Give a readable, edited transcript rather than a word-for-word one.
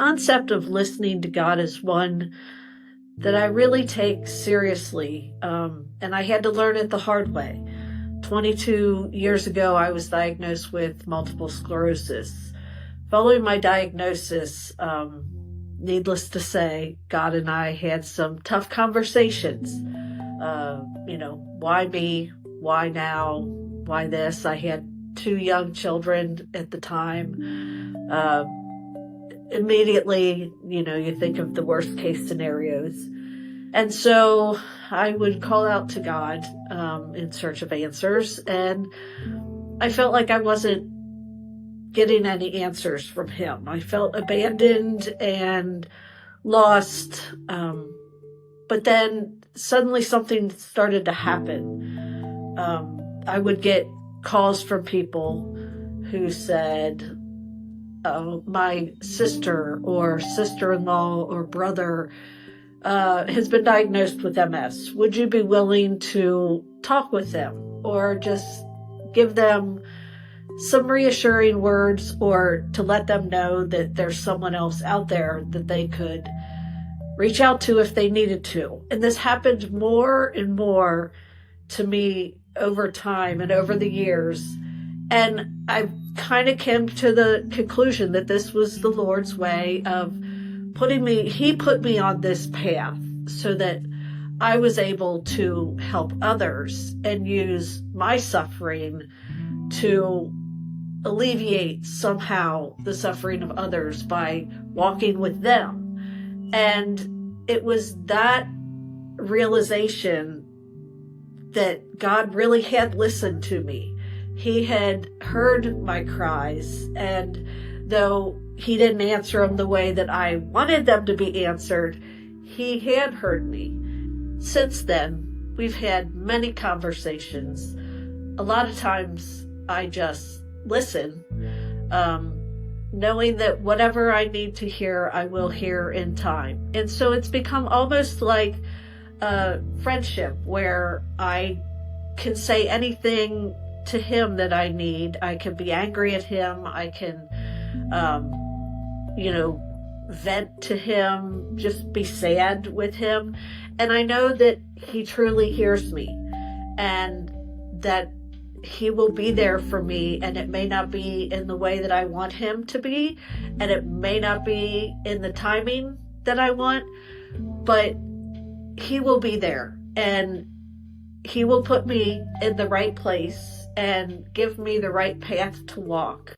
concept of listening to God is one that I really take seriously, and I had to learn it the hard way. 22 years ago, I was diagnosed with multiple sclerosis. Following my diagnosis, needless to say, God and I had some tough conversations. Why me? Why now? Why this? I had 2 young children at the time. Immediately, you think of the worst case scenarios. And so I would call out to God in search of answers, and I felt like I wasn't getting any answers from him. I felt abandoned and lost. But then suddenly something started to happen. I would get calls from people who said, "Oh, my sister or sister-in-law or brother has been diagnosed with MS. Would you be willing to talk with them or just give them some reassuring words, or to let them know that there's someone else out there that they could reach out to if they needed to?" And this happened more and more to me over time and over the years. And I kind of came to the conclusion that this was the Lord's way of He put me on this path so that I was able to help others and use my suffering to alleviate somehow the suffering of others by walking with them. And it was that realization that God really had listened to me. He had heard my cries, and though he didn't answer them the way that I wanted them to be answered, he had heard me. Since then, we've had many conversations. A lot of times I just listen, knowing that whatever I need to hear, I will hear in time. And so it's become almost like a friendship where I can say anything to him that I need. I can be angry at him. I can, vent to him, just be sad with him. And I know that he truly hears me and that he will be there for me. And it may not be in the way that I want him to be, and it may not be in the timing that I want, but he will be there, and he will put me in the right place and give me the right path to walk.